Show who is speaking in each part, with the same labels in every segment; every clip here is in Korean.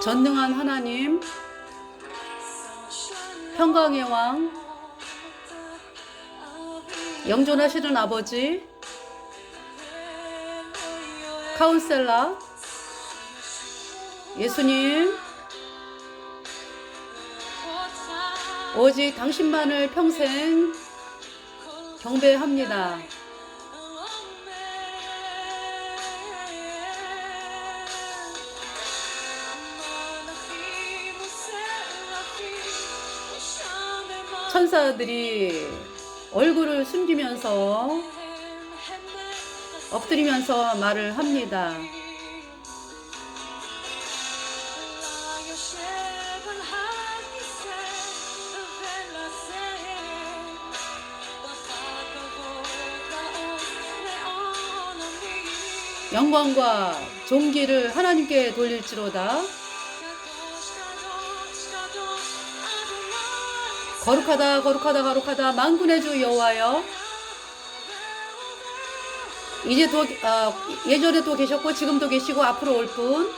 Speaker 1: 전능한 하나님, 평강의 왕, 영존하시는 아버지, 카운셀러, 예수님, 오직 당신만을 평생 경배합니다. 천사들이 얼굴을 숨기면서 엎드리면서 말을 합니다. 영광과 존귀를 하나님께 돌릴지로다. 거룩하다 거룩하다 거룩하다 만군의 주 여호와여. 이제 예전에도 계셨고 지금도 계시고 앞으로 올 분,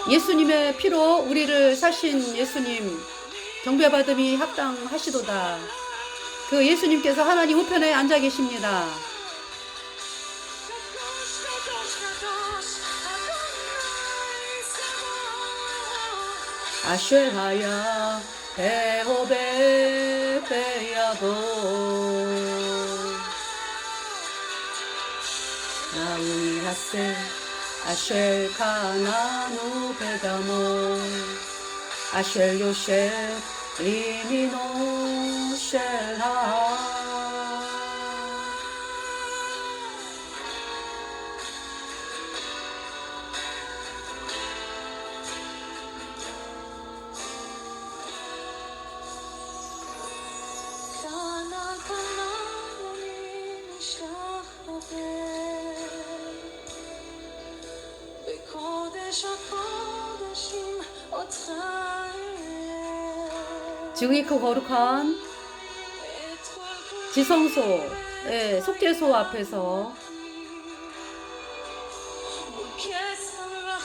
Speaker 1: 예수님의 피로 우리를 사신 예수님 경배받음이 합당하시도다. 그 예수님께서 하나님 우편에 앉아 계십니다. 아쉐하야 에호베 베야도 나우이하세 아쉘 카나누 베다모 아쉘 요셰 리미노 쉘하. 지극히 그 거룩한 지성소, 속죄소 앞에서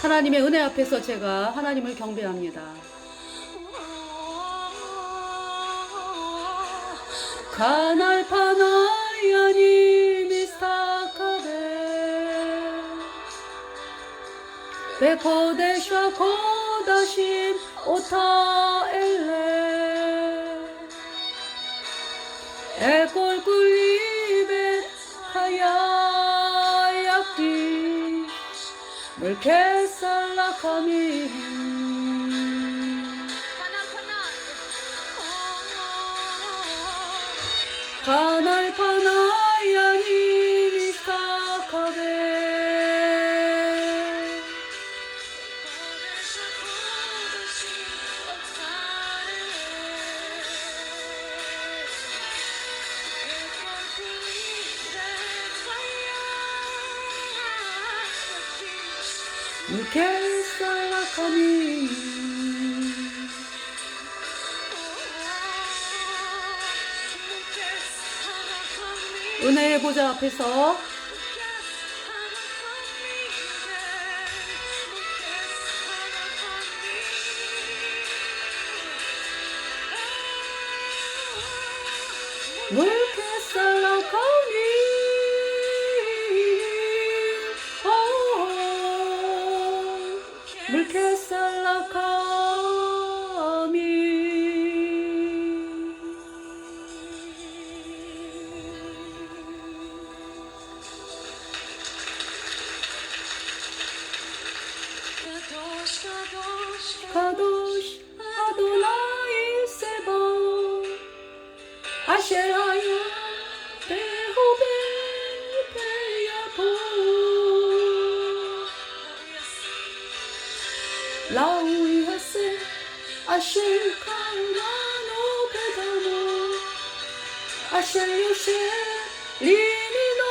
Speaker 1: 하나님의 은혜 앞에서 제가 하나님을 경배합니다. 카날 파나야니 미스타카베 베코데샤 코다심 오타엘레 에골굴리베 하야야키 물케살라카미 카날 파나야니 미스타카베 물개 살라카미 은혜의 보좌 앞에서 물개 살라카미 물개 살라카미 카도시 아도나이 세바 아셰라야 베호베 베야보 라우이하세 아실카나노 베다모 아실유세 리미노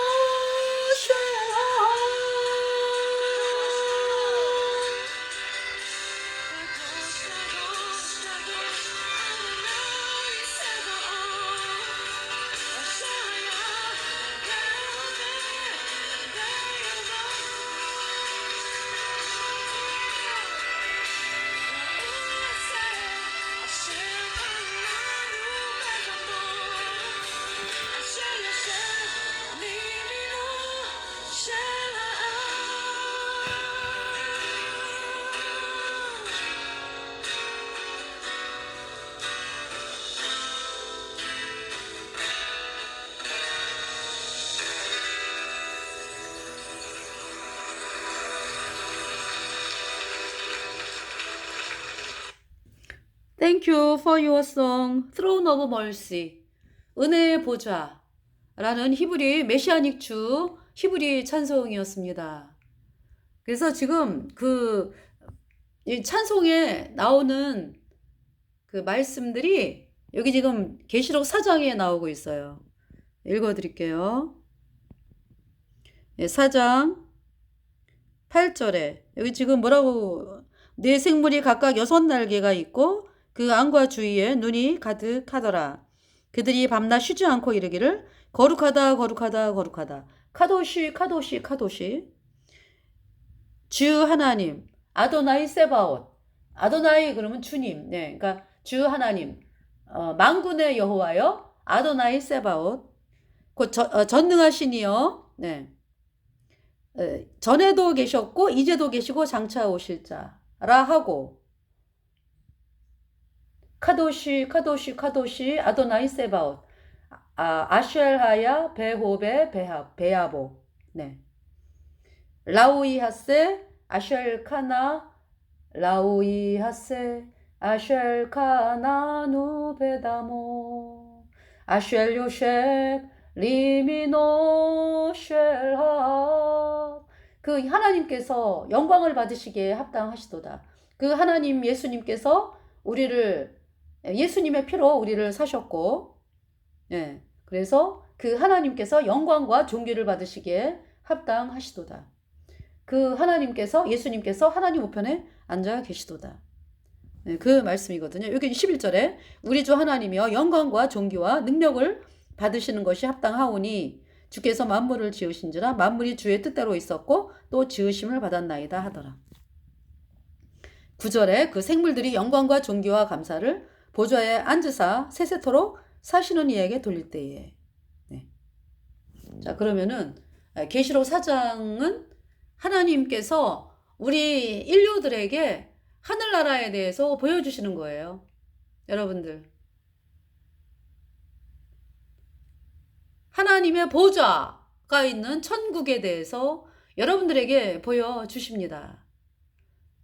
Speaker 1: 쉐하 Thank you for your song, Throne of Mercy. 은혜의 보좌라는 히브리 메시아닉 주 히브리 찬송이었습니다. 그래서 지금 이 찬송에 나오는 그 말씀들이 여기 지금 계시록 4장에 나오고 있어요. 읽어드릴게요. 4장 8절에 여기 지금 뭐라고 네 생물이 각각 6날개가 있고 그 안과 주위에 눈이 가득하더라. 그들이 밤낮 쉬지 않고 이르기를 거룩하다 거룩하다 거룩하다 카도시 카도시 카도시 주 하나님 아도나이 세바옷 아도나이 그러면 주님 네 그러니까 주 하나님 만군의 여호와여 아도나이 세바옷 곧 전능하시니여 네 전에도 계셨고 이제도 계시고 장차 오실 자라 하고 카도시 카도시 카도시 아도나이 세바옷 아쉘하야 베호베 베야보 네 라우이하세 아쉘카나 라우이하세 아쉘카나 누베다모 아쉘요셉 리미노 쉘하 그 하나님께서 영광을 받으시기에 합당하시도다. 그 하나님 예수님께서 우리를 예수님의 피로 우리를 사셨고 예, 그래서 그 하나님께서 영광과 존귀를 받으시기에 합당하시도다. 그 하나님께서 예수님께서 하나님 우편에 앉아 계시도다. 네, 그 말씀이거든요. 여기 11절에 우리 주 하나님이여 영광과 존귀와 능력을 받으시는 것이 합당하오니 주께서 만물을 지으신지라 만물이 주의 뜻대로 있었고 또 지으심을 받았나이다 하더라. 9절에 그 생물들이 영광과 존귀와 감사를 보좌에 앉으사 세세토록 사시는 이에게 돌릴 때에 네. 자 그러면은 계시록 4장은 하나님께서 우리 인류들에게 하늘나라에 대해서 보여주시는 거예요. 여러분들 하나님의 보좌가 있는 천국에 대해서 여러분들에게 보여주십니다.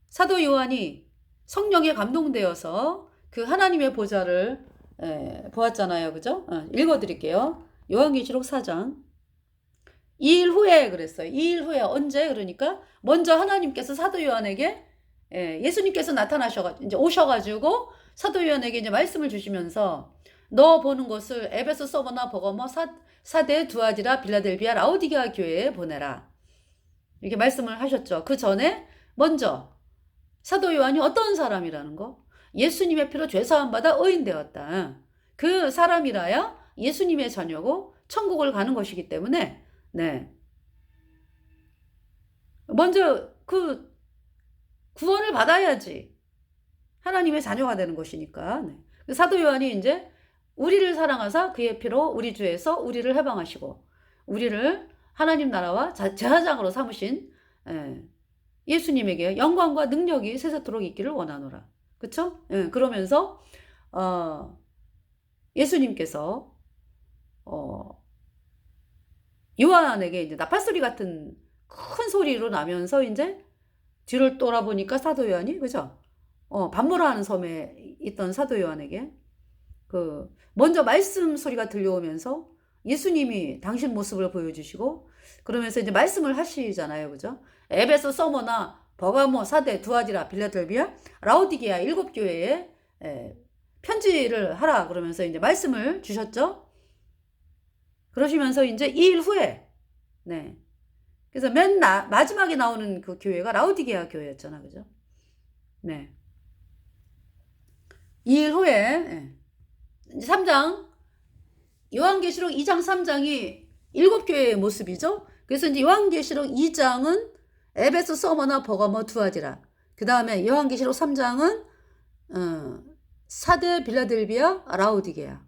Speaker 1: 사도 요한이 성령에 감동되어서 그 하나님의 보좌를 보았잖아요. 그죠? 읽어드릴게요. 요한계시록 4장 2일 후에 그랬어요. 2일 후에 언제? 그러니까 먼저 하나님께서 사도 요한에게 예수님께서 나타나셔가지고 이제 오셔가지고 사도 요한에게 이제 말씀을 주시면서 너 보는 것을 에베소, 서버나 버거머, 사대, 두아디라, 빌라델비아, 라오디게아 교회에 보내라. 이렇게 말씀을 하셨죠. 그 전에 먼저 사도 요한이 어떤 사람이라는 거? 예수님의 피로 죄사함 받아 의인되었다. 그 사람이라야 예수님의 자녀고 천국을 가는 것이기 때문에 네. 먼저 그 구원을 받아야지 하나님의 자녀가 되는 것이니까. 네. 사도 요한이 이제 우리를 사랑하사 그의 피로 우리 주에서 우리를 해방하시고 우리를 하나님 나라와 제사장으로 삼으신 예수님에게 영광과 능력이 세세토록 있기를 원하노라. 그쵸? 그러면서 예수님께서 요한에게 이제 나팔소리 같은 큰 소리로 나면서 이제 뒤를 돌아보니까 사도 요한이 그죠? 반모라 하는 섬에 있던 사도 요한에게 먼저 말씀 소리가 들려오면서 예수님이 당신 모습을 보여주시고 그러면서 이제 말씀을 하시잖아요. 그죠? 에베소, 서머나, 버가모, 사데, 두아디라, 빌라델비아, 라오디게아 7교회에 편지를 하라 그러면서 이제 말씀을 주셨죠. 그러시면서 이제 2일 후에 네. 그래서 마지막에 나오는 그 교회가 라오디게아 교회였잖아. 그죠? 네. 2일 후에 3장 요한계시록 2장 3장이 7교회의 모습이죠. 그래서 이제 요한계시록 2장은 에베소, 서머나, 버가모, 두아디라. 그 다음에 요한계시록 3장은 사데, 빌라델비아, 라오디게아.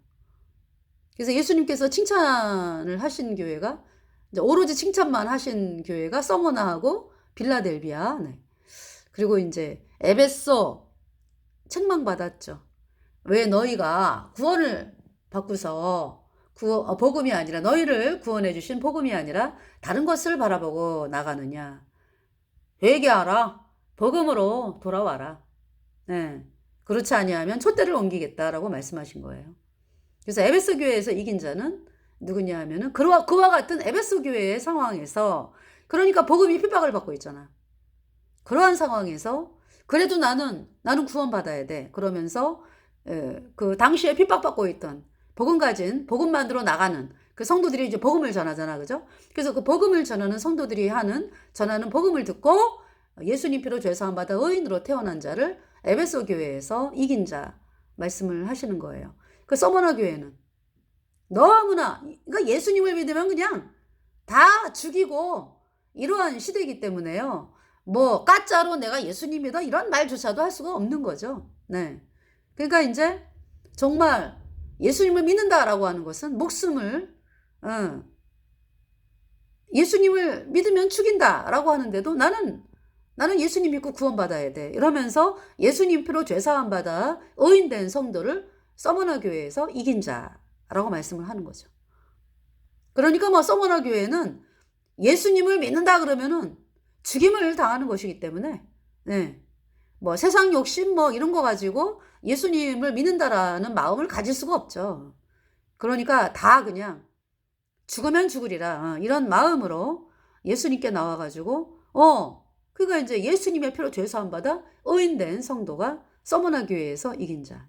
Speaker 1: 그래서 예수님께서 칭찬을 하신 교회가 이제 오로지 칭찬만 하신 교회가 서머나하고 빌라델비아. 네. 그리고 이제 에베소 책망받았죠. 왜 너희가 구원을 받고서 복음이 아니라 너희를 구원해 주신 복음이 아니라 다른 것을 바라보고 나가느냐. 회개하라. 복음으로 돌아와라. 네. 그렇지 아니하면 촛대를 옮기겠다라고 말씀하신 거예요. 그래서 에베소 교회에서 이긴 자는 누구냐 하면은 그와 같은 에베소 교회의 상황에서 그러니까 복음이 핍박을 받고 있잖아. 그러한 상황에서 그래도 나는 구원받아야 돼. 그러면서 그 당시에 핍박받고 있던 복음만으로 나가는 그 성도들이 이제 복음을 전하잖아. 그죠? 그래서 그 복음을 전하는 성도들이 전하는 복음을 듣고 예수님 피로 죄사함 받아 의인으로 태어난 자를 에베소 교회에서 이긴 자 말씀을 하시는 거예요. 그 서머나 교회는 너무나 그러니까 예수님을 믿으면 그냥 다 죽이고 이러한 시대이기 때문에요. 뭐 가짜로 내가 예수님이다 이런 말조차도 할 수가 없는 거죠. 네. 그러니까 이제 정말 예수님을 믿는다라고 하는 것은 목숨을 예수님을 믿으면 죽인다라고 하는데도 나는 예수님 믿고 구원받아야 돼. 이러면서 예수님 피로 죄사함 받아 의인된 성도를 서머나 교회에서 이긴 자라고 말씀을 하는 거죠. 그러니까 뭐 서머나 교회는 예수님을 믿는다 그러면은 죽임을 당하는 것이기 때문에 네. 뭐 세상 욕심 뭐 이런 거 가지고 예수님을 믿는다라는 마음을 가질 수가 없죠. 그러니까 다 그냥 죽으면 죽으리라 이런 마음으로 예수님께 나와가지고 그러니까 이제 예수님의 피로 죄사함 받아 의인된 성도가 서머나 교회에서 이긴 자.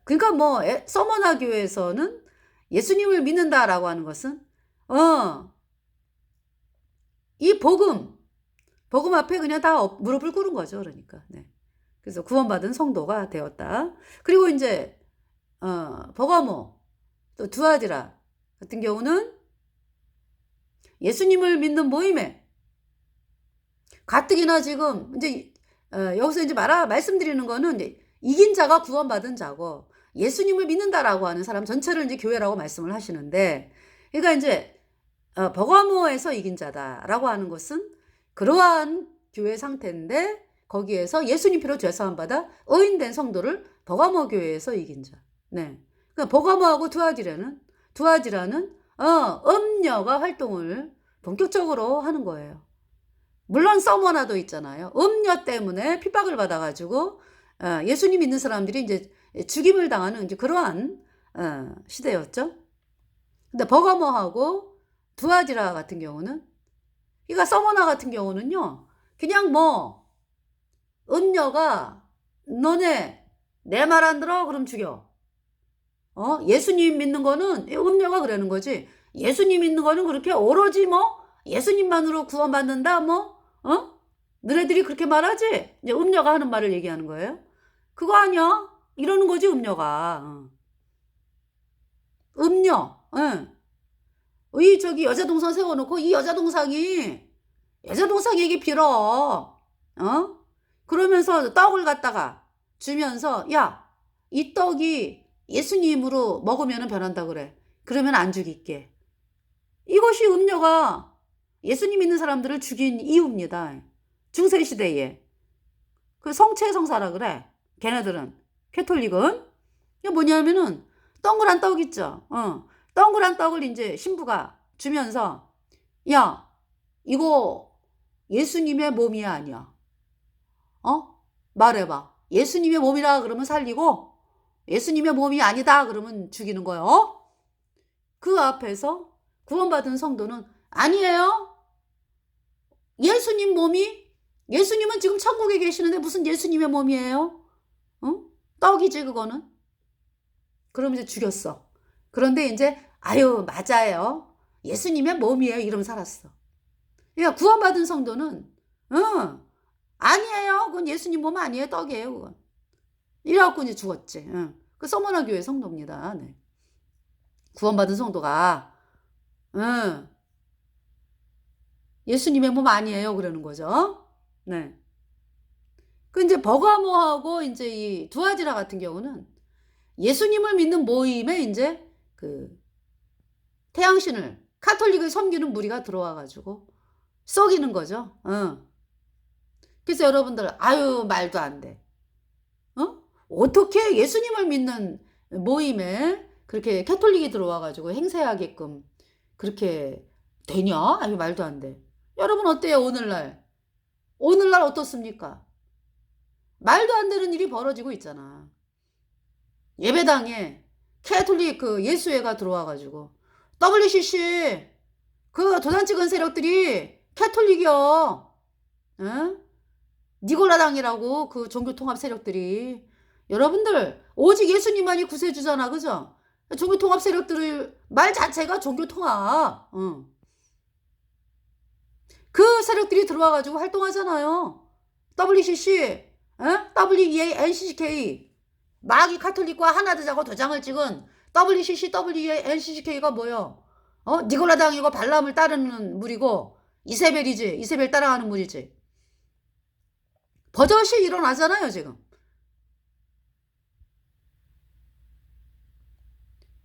Speaker 1: 그러니까 뭐 서머나 교회에서는 예수님을 믿는다라고 하는 것은 이 복음 앞에 그냥 다 무릎을 꿇은 거죠. 그러니까. 네. 그래서 구원받은 성도가 되었다. 그리고 이제 버가모 또 두아디라 같은 경우는 예수님을 믿는 모임에 가뜩이나 지금 이제 여기서 이제 말씀드리는 거는 이제 이긴 자가 구원받은 자고 예수님을 믿는다라고 하는 사람 전체를 이제 교회라고 말씀을 하시는데 그러니까 이제 버가모에서 이긴 자다라고 하는 것은 그러한 교회 상태인데 거기에서 예수님 피로 죄사함 받아 의인된 성도를 버가모 교회에서 이긴 자. 네. 그러니까 버가모하고 두아디라는 음녀가 활동을 본격적으로 하는 거예요. 물론 서머나도 있잖아요. 음녀 때문에 핍박을 받아가지고 예수님 믿는 사람들이 이제 죽임을 당하는 이제 그러한 시대였죠. 근데 버가모하고 두아디라 같은 경우는 그러니까 서머나 같은 경우는요. 그냥 뭐 음녀가 너네 내 말 안 들어? 그럼 죽여. 예수님 믿는 거는 음녀가 그러는 거지. 예수님 믿는 거는 그렇게 오로지 뭐 예수님만으로 구원받는다 뭐 너네들이 그렇게 말하지? 이제 음녀가 하는 말을 얘기하는 거예요. 그거 아니야? 이러는 거지, 음녀가. 음녀. 응. 이 저기 여자 동상 세워놓고 이 여자 동상에게 빌어. 어? 그러면서 떡을 갖다가 주면서 야, 이 떡이 예수님으로 먹으면 변한다 그래. 그러면 안 죽일게. 이것이 음녀가 예수님 믿는 사람들을 죽인 이유입니다. 중세시대에. 그 성체성사라 그래. 걔네들은. 캐톨릭은. 이게 뭐냐면은 동그란 떡 있죠. 동그란 떡을 이제 신부가 주면서 야, 이거 예수님의 몸이야 아니야? 말해봐. 예수님의 몸이라 그러면 살리고 예수님의 몸이 아니다 그러면 죽이는 거예요. 그 앞에서 구원받은 성도는 아니에요. 예수님은 지금 천국에 계시는데 무슨 예수님의 몸이에요? 떡이지 그거는. 그럼 이제 죽였어. 그런데 이제 아유 맞아요. 예수님의 몸이에요. 이러면 살았어. 그러니까 구원받은 성도는 아니에요. 그건 예수님 몸 아니에요. 떡이에요. 그건. 이래갖고 이제 죽었지. 그 서머나 교회 성도입니다. 네. 구원받은 성도가 예수님의 몸 아니에요. 그러는 거죠. 네. 그 이제 버가모하고 이제 이 두아지라 같은 경우는 예수님을 믿는 모임에 이제 그 태양신을 카톨릭을 섬기는 무리가 들어와가지고 썩이는 거죠. 그래서 여러분들 아유 말도 안 돼. 어떻게 예수님을 믿는 모임에 그렇게 캐톨릭이 들어와가지고 행세하게끔 그렇게 되냐? 아유 말도 안 돼. 여러분 어때요 오늘날? 오늘날 어떻습니까? 말도 안 되는 일이 벌어지고 있잖아. 예배당에 캐톨릭 그 예수회가 들어와가지고 WCC 그 도단 찍은 세력들이 캐톨릭이요. 응? 니골라당이라고 그 종교통합 세력들이 여러분들 오직 예수님만이 구세주잖아 그죠? 종교통합 세력들을 말 자체가 종교통합. 그 세력들이 들어와가지고 활동하잖아요. WCC, WEA, NCCK 마귀 카톨릭과 하나 되자고 도장을 찍은 WCC, WEA, NCCK가 뭐요? 니골라당이고 발람을 따르는 무리고 이세벨이지. 이세벨 따라가는 무리지. 버젓이 일어나잖아요 지금.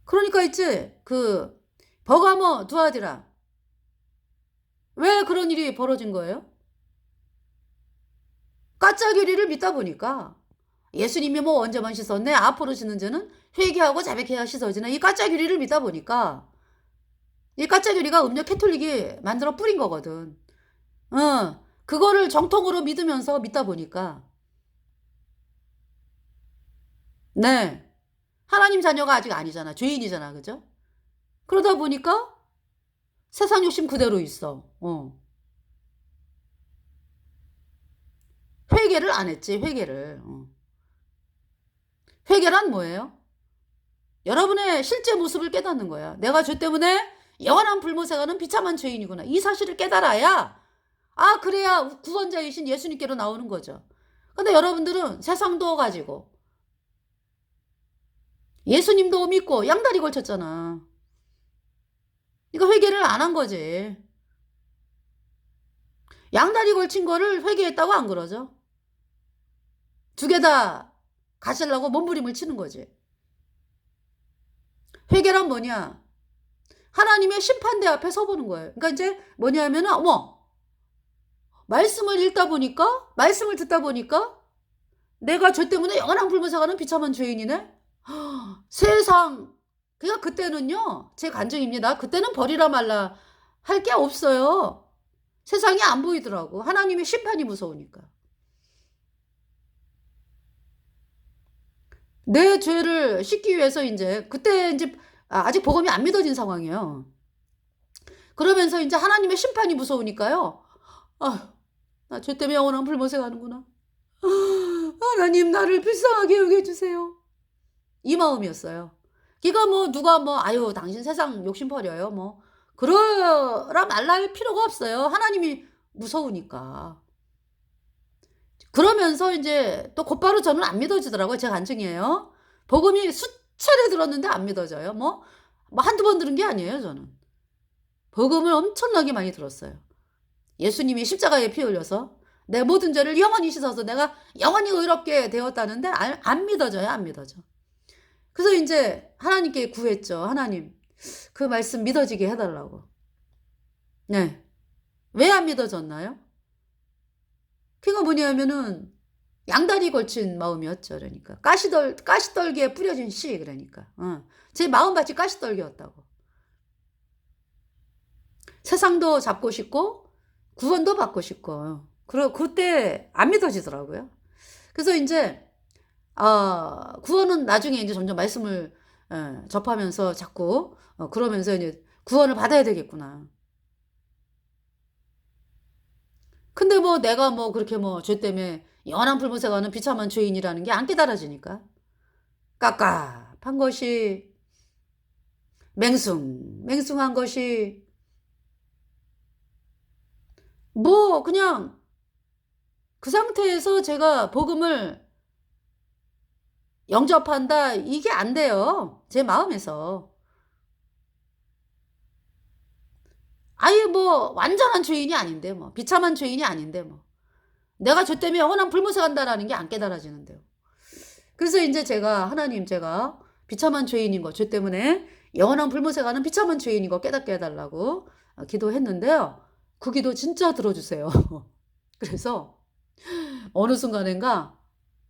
Speaker 1: 그러니까 있지 그 버가모 두아디라 왜 그런 일이 벌어진 거예요? 가짜 교리를 믿다 보니까 예수님이 뭐 언제만 씻었네 앞으로 씻는 죄는 회개하고 자백해야 씻어지네 이 가짜 교리를 믿다 보니까 이 가짜 교리가 음료 캐톨릭이 만들어 뿌린 거거든. 그거를 정통으로 믿으면서 믿다 보니까 네 하나님 자녀가 아직 아니잖아. 죄인이잖아. 그죠? 그러다 보니까 세상 욕심 그대로 있어. 회개를 안 했지. 회개를. 회개란 뭐예요? 여러분의 실제 모습을 깨닫는 거야. 내가 죄 때문에 영원한 불못에 가는 비참한 죄인이구나. 이 사실을 깨달아야 그래야 구원자이신 예수님께로 나오는 거죠. 근데 여러분들은 세상도 가지고 예수님도 믿고 양다리 걸쳤잖아. 이거 회개를 안 한 거지. 양다리 걸친 거를 회개했다고 안 그러죠? 두 개 다 가시려고 몸부림을 치는 거지. 회개란 뭐냐? 하나님의 심판대 앞에 서보는 거예요. 그러니까 이제 뭐냐면은 말씀을 읽다 보니까 말씀을 듣다 보니까 내가 죄 때문에 영원한 불못에 가는 비참한 죄인이네. 세상 그러니까 그때는요 제 간증입니다. 그때는 버리라 말라 할 게 없어요. 세상이 안 보이더라고. 하나님의 심판이 무서우니까. 내 죄를 씻기 위해서 이제 그때 이제 아직 복음이 안 믿어진 상황이에요. 그러면서 이제 하나님의 심판이 무서우니까요. 나 죄 때문에 영원한 불못에 가는구나. 하나님 나를 불쌍하게 여겨주세요. 이 마음이었어요. 그러니까 뭐 누가 아유 당신 세상 욕심 버려요 그러라 말라 할 필요가 없어요. 하나님이 무서우니까. 그러면서 이제 또 곧바로 저는 안 믿어지더라고요. 제 간증이에요. 복음이 수차례 들었는데 안 믿어져요. 뭐 한두 번 들은 게 아니에요, 저는. 복음을 엄청나게 많이 들었어요. 예수님이 십자가에 피 흘려서 내 모든 죄를 영원히 씻어서 내가 영원히 의롭게 되었다는데 안 믿어져요, 안 믿어져. 그래서 이제 하나님께 구했죠. 하나님, 그 말씀 믿어지게 해달라고. 네. 왜 안 믿어졌나요? 그가 뭐냐면은 양다리 걸친 마음이었죠. 그러니까 가시떨기에 뿌려진 씨. 그러니까 제 마음밭이 가시떨기였다고. 세상도 잡고 싶고 구원도 받고 싶고. 그때 안 믿어지더라고요. 그래서 이제 구원은 나중에 이제 점점 말씀을 접하면서 자꾸 그러면서 이제 구원을 받아야 되겠구나. 근데 뭐 내가 뭐 그렇게 뭐 죄 때문에 연한 풀무새 가는 비참한 죄인이라는 게 안 깨달아지니까 깝깝한 것이 맹숭한 것이 뭐 그냥 그 상태에서 제가 복음을 영접한다 이게 안 돼요. 제 마음에서. 아예 뭐 완전한 죄인이 아닌데 뭐 비참한 죄인이 아닌데 뭐 내가 죄 때문에 영원한 불못에 간다라는 게 안 깨달아지는데요. 그래서 이제 제가 비참한 죄인인 거, 죄 때문에 영원한 불못에 가는 비참한 죄인인 거 깨닫게 해달라고 기도했는데요. 그 기도 진짜 들어주세요. 그래서 어느 순간인가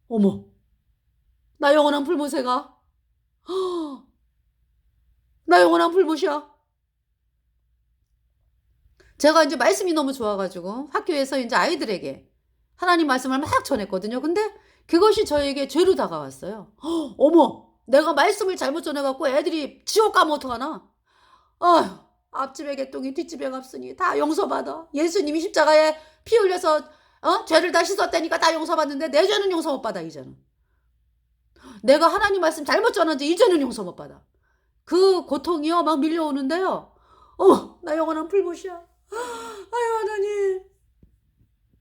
Speaker 1: 어머 나 영원한 불못에 가. 나 영원한 불못이야. 제가 이제 말씀이 너무 좋아가지고 학교에서 이제 아이들에게 하나님 말씀을 막 전했거든요. 근데 그것이 저에게 죄로 다가왔어요. 어머, 내가 말씀을 잘못 전해갖고 애들이 지옥 가면 어떡하나? 아휴, 앞집에 개똥이 뒷집에 값으니 다 용서받아. 예수님이 십자가에 피 흘려서 죄를 다 씻었다니까 다 용서받는데 내 죄는 용서 못 받아 이제는. 내가 하나님 말씀 잘못 전한지 이제는 용서 못 받아. 그 고통이요 막 밀려오는데요. 나 영원한 불못이야. 아유 하나님.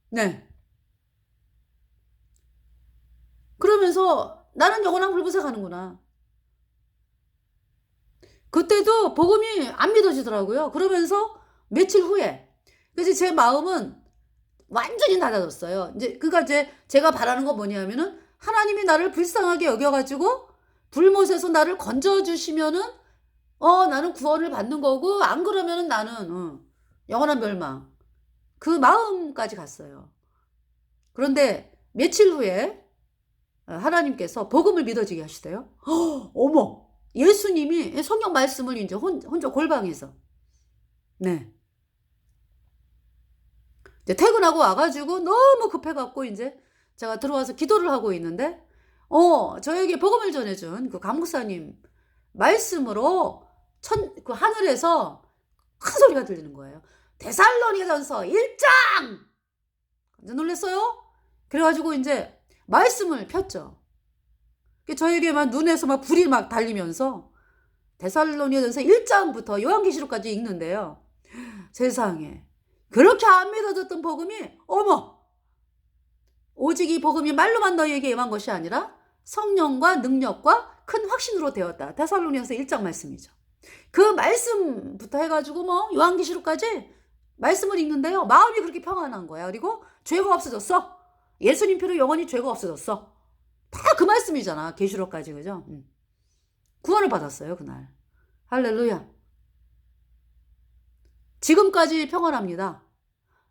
Speaker 1: 네. 그러면서 나는 영원한 불못에 가는구나. 그때도 복음이 안 믿어지더라고요. 그러면서 며칠 후에 그래서 제 마음은 완전히 낮아졌어요. 이제 제가 바라는 건 뭐냐면은 하나님이 나를 불쌍하게 여겨가지고 불못에서 나를 건져주시면은 나는 구원을 받는 거고 안 그러면은 나는 영원한 멸망. 그 마음까지 갔어요. 그런데 며칠 후에 하나님께서 복음을 믿어지게 하시대요. 어머, 예수님이 성경 말씀을 이제 혼자 골방에서 네. 이제 퇴근하고 와가지고 너무 급해갖고 이제 제가 들어와서 기도를 하고 있는데 저에게 복음을 전해준 그 강목사님 말씀으로 그 하늘에서 큰 소리가 들리는 거예요. 데살로니가전서 1장! 완전 놀랐어요. 그래가지고 이제 말씀을 폈죠. 저에게 막 눈에서 막 불이 막 달리면서 데살로니가전서 1장부터 요한계시록까지 읽는데요. 세상에 그렇게 안 믿어졌던 복음이 어머 오직 이 복음이 말로만 너희에게 임한 것이 아니라 성령과 능력과 큰 확신으로 되었다. 데살로니가전서 1장 말씀이죠. 그 말씀부터 해가지고 뭐 요한계시록까지 말씀을 읽는데요. 마음이 그렇게 평안한 거야. 그리고 죄가 없어졌어. 예수님 피로 영원히 죄가 없어졌어. 다 그 말씀이잖아. 계시록까지 그죠? 구원을 받았어요 그날. 할렐루야. 지금까지 평안합니다.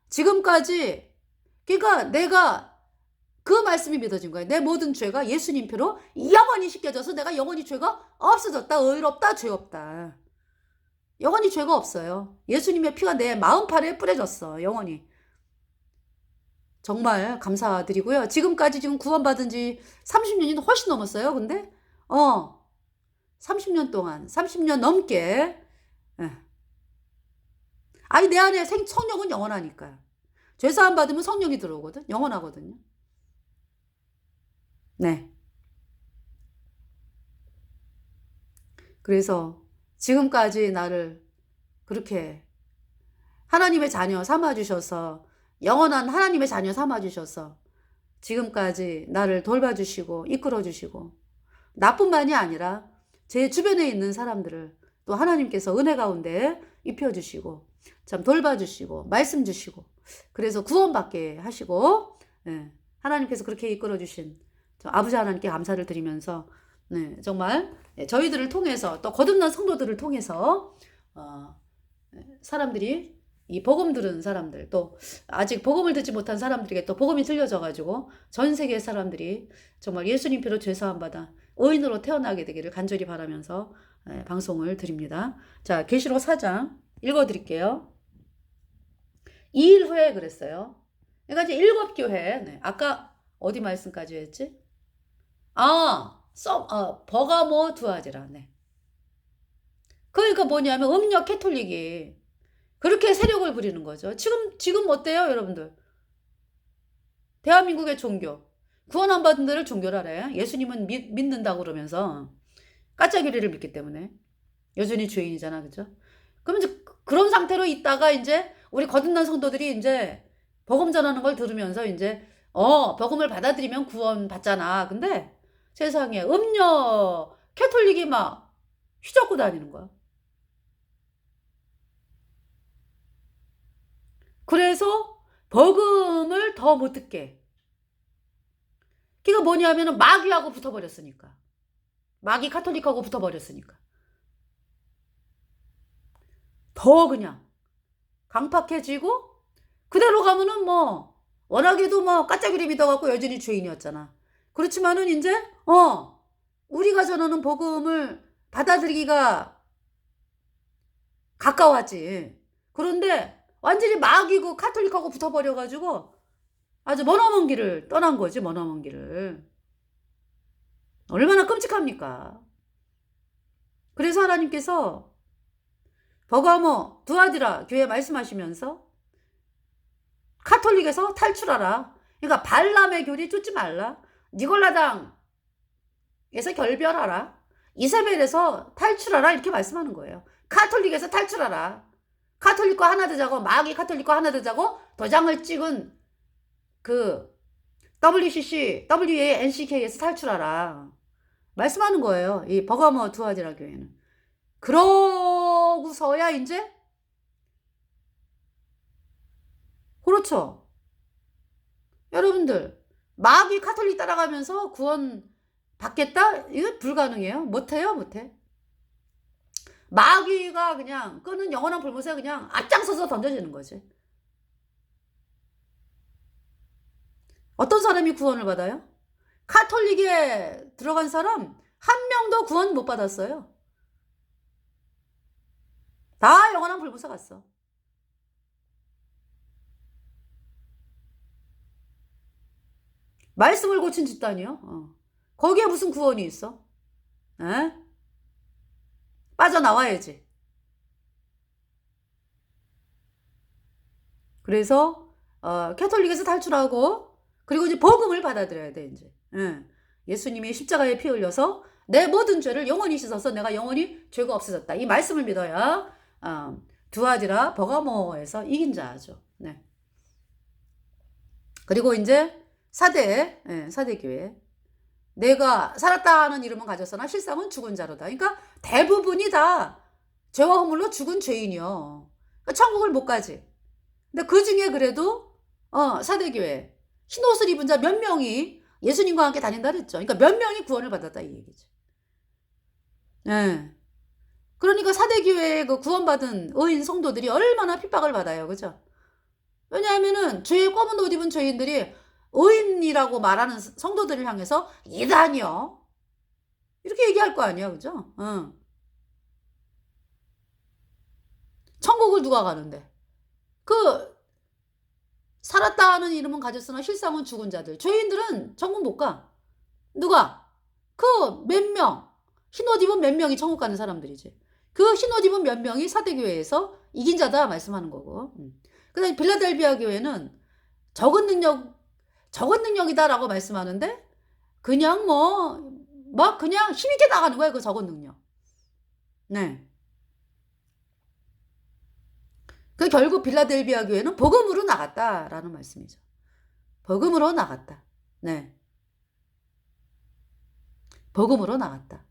Speaker 1: 지금까지 그러니까 내가 그 말씀이 믿어진 거예요. 내 모든 죄가 예수님 피로 영원히 씻겨져서 내가 영원히 죄가 없어졌다. 의롭다. 죄 없다. 영원히 죄가 없어요. 예수님의 피가 내 마음판에 뿌려졌어. 영원히. 정말 감사드리고요. 지금까지 지금 구원받은 지 30년이 훨씬 넘었어요. 근데 30년 동안 30년 넘게 아니 내 안에 성령은 영원하니까. 죄사함 받으면 성령이 들어오거든. 영원하거든요. 네. 그래서 지금까지 나를 그렇게 하나님의 자녀 삼아주셔서 영원한 하나님의 자녀 삼아주셔서 지금까지 나를 돌봐주시고 이끌어주시고 나뿐만이 아니라 제 주변에 있는 사람들을 또 하나님께서 은혜 가운데 입혀주시고 참 돌봐주시고 말씀 주시고 그래서 구원받게 하시고 네, 하나님께서 그렇게 이끌어주신 아버지 하나님께 감사를 드리면서 네, 정말 저희들을 통해서 또 거듭난 성도들을 통해서 사람들이 이 복음 들은 사람들 또 아직 복음을 듣지 못한 사람들에게 또 복음이 들려져 가지고 전 세계 사람들이 정말 예수님 피로 죄사함 받아 의인으로 태어나게 되기를 간절히 바라면서 방송을 드립니다. 자, 계시록 4장 읽어 드릴게요. 2일 후에 그랬어요. 그러니까 이제 7교회 네, 아까 어디 말씀까지 했지? 버가모 두아지라. 네. 그러니까 뭐냐면 음력 캐톨릭이 그렇게 세력을 부리는 거죠. 지금 어때요, 여러분들? 대한민국의 종교. 구원 안 받은 데를 종교라래. 예수님은 믿는다고 그러면서 까짜기리를 믿기 때문에. 여전히 죄인이잖아, 그죠? 그러면 이제 그런 상태로 있다가 이제 우리 거듭난 성도들이 이제 복음 전하는 걸 들으면서 이제 복음을 받아들이면 구원 받잖아. 근데 세상에 음녀 캐톨릭이 막 휘젓고 다니는 거야. 그래서 복음을 더 못 듣게. 그게 뭐냐면은 마귀하고 붙어버렸으니까. 마귀 카톨릭하고 붙어버렸으니까. 더 그냥 강팍해지고 그대로 가면은 뭐 워낙에도 뭐 까짜기리 믿어갖고 여전히 죄인이었잖아. 그렇지만은 이제 우리가 전하는 복음을 받아들이기가 가까웠지. 그런데 완전히 마귀고 카톨릭하고 붙어버려가지고 아주 머나먼 길을 떠난 거지. 머나먼 길을. 얼마나 끔찍합니까? 그래서 하나님께서 버가모 두아디라 교회 말씀하시면서 카톨릭에서 탈출하라. 그러니까 발람의 교리 쫓지 말라. 니골라당에서 결별하라. 이세벨에서 탈출하라. 이렇게 말씀하는 거예요. 카톨릭에서 탈출하라. 카톨릭과 하나 되자고 마귀 카톨릭과 하나 되자고 도장을 찍은 그 WCC, WA, NCK에서 탈출하라. 말씀하는 거예요. 이 버가모 두아디라 교회는. 그러고서야 이제 그렇죠. 여러분들 마귀 카톨릭 따라가면서 구원 받겠다? 이거 불가능해요. 못해요. 못해. 마귀가 그냥 끄는 영원한 불못에 그냥 앞장서서 던져지는 거지. 어떤 사람이 구원을 받아요? 카톨릭에 들어간 사람 한 명도 구원 못 받았어요. 다 영원한 불못에 갔어. 말씀을 고친 집단이요. 거기에 무슨 구원이 있어? 에? 빠져나와야지. 그래서 캐톨릭에서 탈출하고 그리고 이제 복음을 받아들여야 돼 이제. 예수님이 십자가에 피 흘려서 내 모든 죄를 영원히 씻어서 내가 영원히 죄가 없어졌다. 이 말씀을 믿어야 두아디라 버가모에서 이긴 자죠. 네. 그리고 이제 사대교회. 내가 살았다는 이름은 가졌으나 실상은 죽은 자로다. 그러니까 대부분이 다 죄와 허물로 죽은 죄인이요. 그러니까 천국을 못 가지. 근데 그 중에 그래도 사대교회 흰옷을 입은 자 몇 명이 예수님과 함께 다닌다 그랬죠. 그러니까 몇 명이 구원을 받았다 이 얘기죠. 네. 그러니까 사대교회의 그 구원받은 의인 성도들이 얼마나 핍박을 받아요. 그죠? 왜냐하면은 죄의 검은 옷 입은 죄인들이 의인이라고 말하는 성도들을 향해서 이단이요. 이렇게 얘기할 거 아니야. 그죠? 천국을 누가 가는데? 그 살았다는 이름은 가졌으나 실상은 죽은 자들. 죄인들은 천국 못 가. 누가? 그 몇 명. 흰옷 입은 몇 명이 천국 가는 사람들이지. 그 흰옷 입은 몇 명이 사대교회에서 이긴 자다 말씀하는 거고. 그 다음에 빌라델비아 교회는 적은 능력이다라고 말씀하는데 그냥 막 그냥 힘있게 나가는 거야. 그 적은 능력. 네. 그 결국 빌라델비아 교회는 복음으로 나갔다라는 말씀이죠. 복음으로 나갔다. 네. 복음으로 나갔다.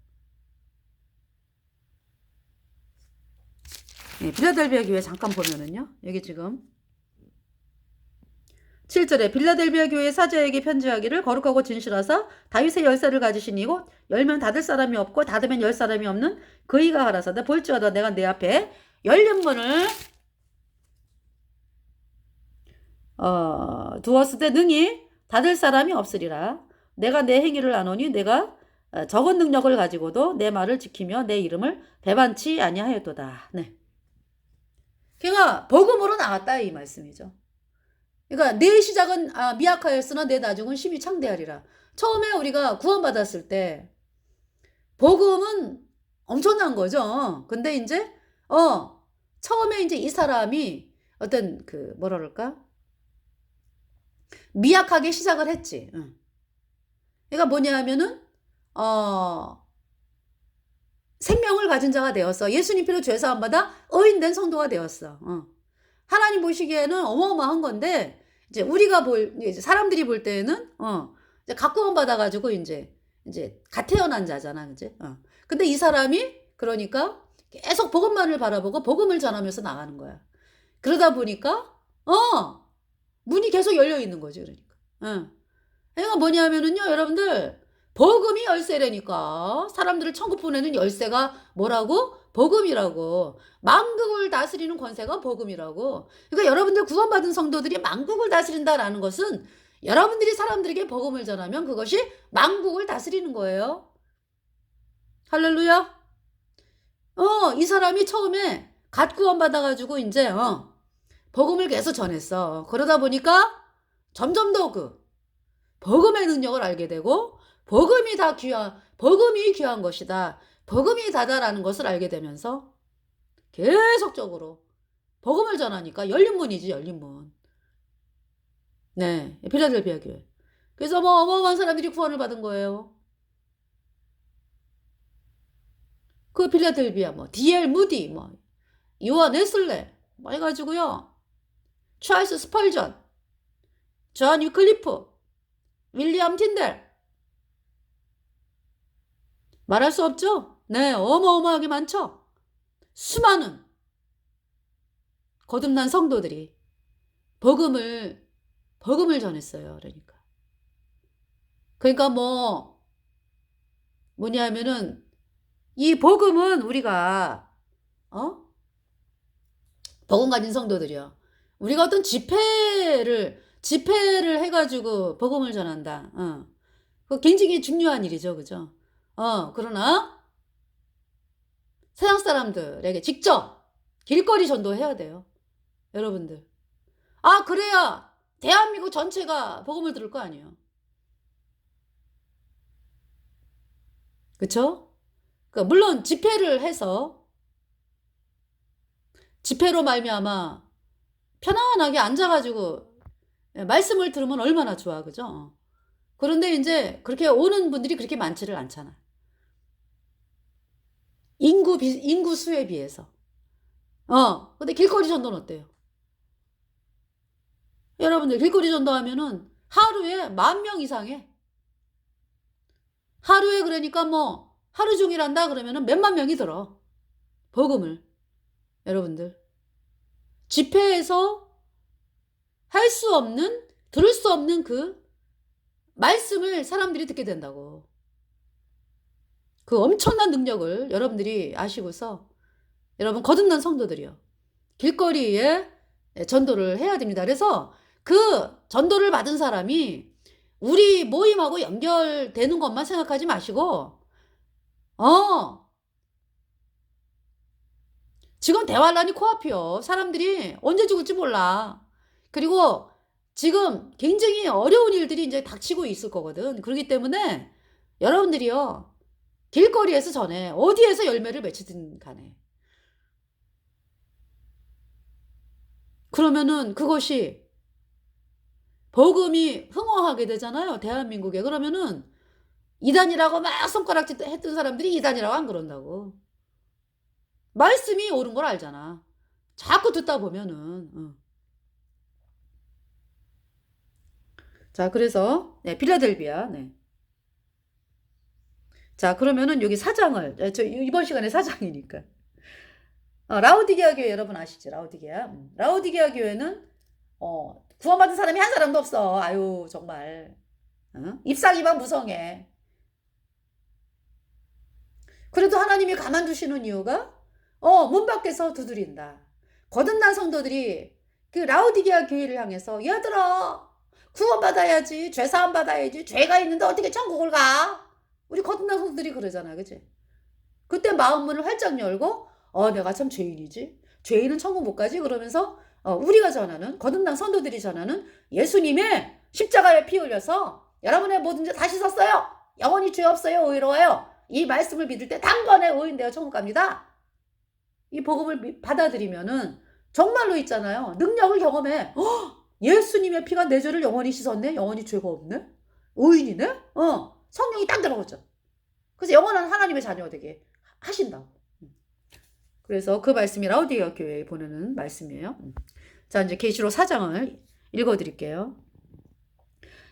Speaker 1: 네, 빌라델비아 교회 잠깐 보면은요. 여기 지금 7절에 빌라델비아 교회 사자에게 편지하기를 거룩하고 진실하사 다윗의 열쇠를 가지신 이곳 열면 닫을 사람이 없고 닫으면 열 사람이 없는 그이가 하라사대 볼지어다 내가 내 앞에 열린 문을 두었을 때 능히 닫을 사람이 없으리라. 내가 내 행위를 아노니 내가 적은 능력을 가지고도 내 말을 지키며 내 이름을 배반치 아니하였도다. 네. 그러니까 복음으로 나갔다 이 말씀이죠. 그러니까 내 시작은 미약하였으나 내 나중은 심히 창대하리라. 처음에 우리가 구원받았을 때 복음은 엄청난 거죠. 근데 이제 처음에 이제 이 사람이 어떤 그 뭐라 그럴까? 미약하게 시작을 했지. 그러니까 뭐냐 하면은 생명을 가진 자가 되었어. 예수님 피로 죄 사함 받아 의인된 성도가 되었어. 하나님 보시기에는 어마어마한 건데 이제 우리가 이제 사람들이 볼 때는 이제 각구원 받아가지고 이제 갓 태어난 자잖아, 그지? 근데 이 사람이 그러니까 계속 복음만을 바라보고 복음을 전하면서 나가는 거야. 그러다 보니까 문이 계속 열려 있는 거지, 그러니까. 그러니까 뭐냐면은요, 여러분들 복음이 열쇠라니까. 사람들을 천국 보내는 열쇠가 뭐라고? 복음이라고. 만국을 다스리는 권세가 복음이라고. 그러니까 여러분들 구원받은 성도들이 만국을 다스린다라는 것은 여러분들이 사람들에게 복음을 전하면 그것이 만국을 다스리는 거예요. 할렐루야. 이 사람이 처음에 갓 구원받아가지고 이제 복음을 계속 전했어. 그러다 보니까 점점 더 복음의 능력을 알게 되고 복음이 귀한 것이다. 복음이 다다라는 것을 알게 되면서 계속적으로 복음을 전하니까 열린 문이지, 열린 문. 네, 필라델비아 교회. 그래서 뭐 어마어마한 사람들이 구원을 받은 거예요. 그 필라델비아 D.L. 무디 요한 웨슬레 해가지고요. 찰스 스펄전, 존 위클리프, 윌리엄 틴델 말할 수 없죠? 네, 어마어마하게 많죠? 수많은 거듭난 성도들이 복음을 전했어요. 그러니까 뭐냐면은 이 복음은 우리가 복음 가진 성도들이요. 우리가 어떤 집회를 해가지고 복음을 전한다. 그거 굉장히 중요한 일이죠, 그죠? 그러나 세상 사람들에게 직접 길거리 전도해야 돼요. 여러분들. 그래야 대한민국 전체가 복음을 들을 거 아니에요. 그쵸? 그러니까 물론 집회를 해서 집회로 말미암아 편안하게 앉아가지고 말씀을 들으면 얼마나 좋아, 그죠? 그런데 이제 그렇게 오는 분들이 그렇게 많지를 않잖아. 인구 수에 비해서. 근데 길거리 전도는 어때요? 여러분들 길거리 전도하면은 하루에 10,000명 이상해. 하루에 그러니까 하루 종일 한다 그러면은 몇만 명이 들어. 복음을. 여러분들. 집회에서 들을 수 없는 그 말씀을 사람들이 듣게 된다고. 그 엄청난 능력을 여러분들이 아시고서 여러분 거듭난 성도들이요. 길거리에 전도를 해야 됩니다. 그래서 그 전도를 받은 사람이 우리 모임하고 연결되는 것만 생각하지 마시고 지금 대환란이 코앞이요. 사람들이 언제 죽을지 몰라. 그리고 지금 굉장히 어려운 일들이 이제 닥치고 있을 거거든. 그렇기 때문에 여러분들이요. 길거리에서 전해. 어디에서 열매를 맺히든 간에. 그러면은 그것이 복음이 흥황하게 되잖아요. 대한민국에. 그러면은 이단이라고 막 손가락질 했던 사람들이 이단이라고 안 그런다고. 말씀이 옳은 걸 알잖아. 자꾸 듣다 보면은. 자, 그래서 네, 필라델비아. 네. 자, 그러면은 여기 사장을 저 이번 시간에 사장이니까. 라우디게아 교회 여러분 아시죠? 라우디게아. 라우디게아 교회는 구원받은 사람이 한 사람도 없어. 아유, 정말. 입상이만 무성해. 그래도 하나님이 가만두시는 이유가 문 밖에서 두드린다. 거듭난 성도들이 그 라우디게아 교회를 향해서 얘들아 구원받아야지, 죄사함 받아야지, 죄가 있는데 어떻게 천국을 가? 우리 거듭난 성도들이 그러잖아, 그치? 그때 마음문을 활짝 열고 내가 참 죄인이지, 죄인은 천국 못 가지, 그러면서 우리가 전하는, 거듭난 성도들이 전하는 예수님의 십자가에 피 흘려서 여러분의 모든 죄 다시 섰어요, 영원히 죄 없어요, 의로워요, 이 말씀을 믿을 때 단번에 의인되어 천국 갑니다. 이 복음을 받아들이면은 정말로 있잖아요, 능력을 경험해. 예수님의 피가 내 죄를 영원히 씻었네, 영원히 죄가 없네, 의인이네, 성령이 딱 들어오죠. 그래서 영원한 하나님의 자녀가 되게 하신다. 그래서 그 말씀이 라우디게아 교회에 보내는 말씀이에요. 자, 이제 계시록 4장을 읽어드릴게요.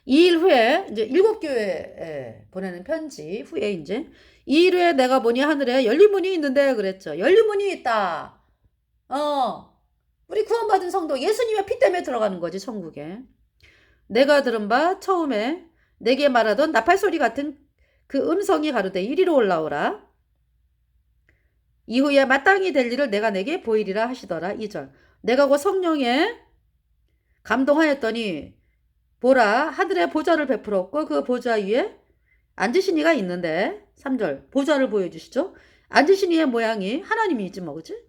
Speaker 1: 2일 후에 이제 7교회에 보내는 편지 후에 이제 2일 후에 내가 보니 하늘에 열린 문이 있는데 그랬죠. 열린 문이 있다. 우리 구원받은 성도 예수님의 피 때문에 들어가는 거지, 천국에. 내가 들은 바 처음에 내게 말하던 나팔소리 같은 그 음성이 가로되 이리로 올라오라. 이후에 마땅히 될 일을 내가 내게 보이리라 하시더라. 2절. 내가 곧 성령에 감동하였더니 보라 하늘에 보좌를 베풀었고 그 보좌 위에 앉으신 이가 있는데 3절. 보좌를 보여주시죠. 앉으신 이의 모양이 하나님이지 뭐, 그치?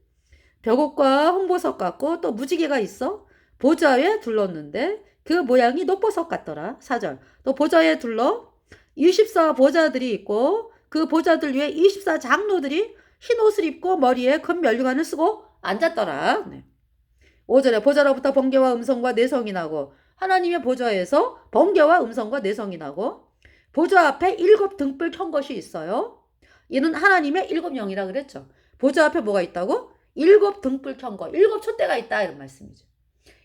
Speaker 1: 벽옷과 홍보석 같고 또 무지개가 있어 보좌에 둘렀는데 그 모양이 녹보석 같더라. 4절. 또 보좌에 둘러 24 보좌들이 있고 그 보좌들 위에 24 장로들이 흰 옷을 입고 머리에 금 면류관을 쓰고 앉았더라. 네. 5절에 보좌로부터 번개와 음성과 내성이 나고 하나님의 보좌에서 번개와 음성과 내성이 나고 보좌 앞에 7 등불 켠 것이 있어요. 이는 하나님의 7 영이라 그랬죠. 보좌 앞에 뭐가 있다고? 7 등불 켠 거, 7 촛대가 있다 이런 말씀이죠.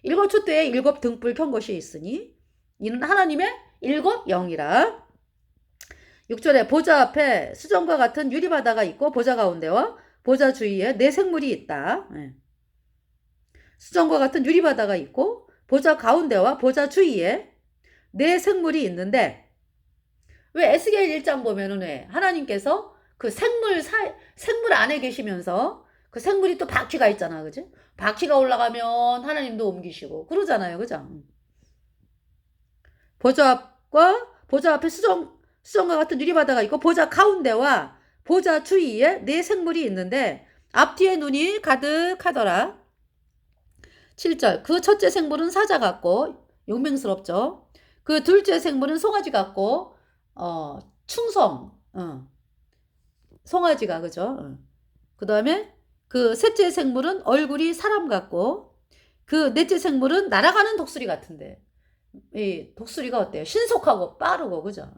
Speaker 1: 7 촛대에 7 등불 켠 것이 있으니 이는 하나님의 7 영이라. 6절에 보좌 앞에 수정과 같은 유리바다가 있고 보좌 가운데와 보좌 주위에 4 생물이 있다. 수정과 같은 유리바다가 있고 보좌 가운데와 보좌 주위에 4 생물이 있는데 왜 에스겔 1장 보면은 왜 하나님께서 그 생물 안에 계시면서 그 생물이 또 바퀴가 있잖아, 그지? 바퀴가 올라가면 하나님도 옮기시고 그러잖아요, 그죠? 보좌 앞과 보좌 앞에 수정과 같은 유리바다가 있고 보좌 가운데와 보좌 주위에 4 생물이 있는데 앞뒤에 눈이 가득하더라. 7절. 그 첫째 생물은 사자 같고 용맹스럽죠. 그 둘째 생물은 송아지 같고 충성, 송아지가, 그죠? 그 다음에 그 셋째 생물은 얼굴이 사람 같고 그 넷째 생물은 날아가는 독수리 같은데 이 독수리가 어때요? 신속하고 빠르고, 그죠?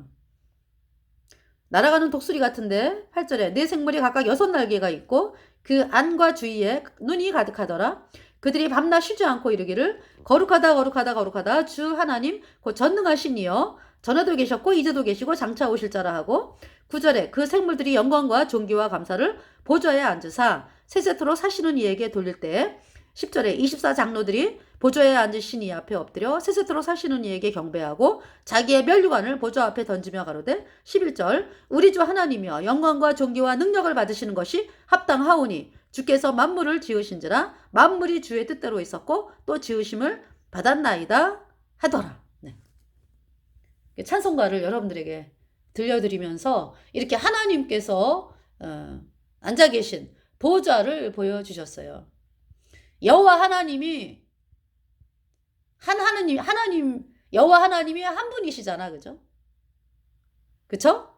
Speaker 1: 날아가는 독수리 같은데 8절에 4 생물이 각각 6 날개가 있고 그 안과 주위에 눈이 가득하더라. 그들이 밤낮 쉬지 않고 이르기를 거룩하다 거룩하다 거룩하다 주 하나님 곧 전능하신 이여 전에도 계셨고 이제도 계시고 장차 오실 자라 하고 9절에 그 생물들이 영광과 존귀와 감사를 보좌에 앉으사 세세토로 사시는 이에게 돌릴 때 10절에 24 장로들이 보좌에 앉으신 이 앞에 엎드려 세세토로 사시는 이에게 경배하고 자기의 면류관을 보좌 앞에 던지며 가로되 11절 우리 주 하나님이여 영광과 존귀와 능력을 받으시는 것이 합당하오니 주께서 만물을 지으신지라 만물이 주의 뜻대로 있었고 또 지으심을 받았나이다 하더라. 네. 찬송가를 여러분들에게 들려드리면서 이렇게 하나님께서 앉아 계신 보좌를 보여주셨어요. 여호와 하나님이 하나님 여호와 하나님이 한 분이시잖아, 그죠? 그쵸?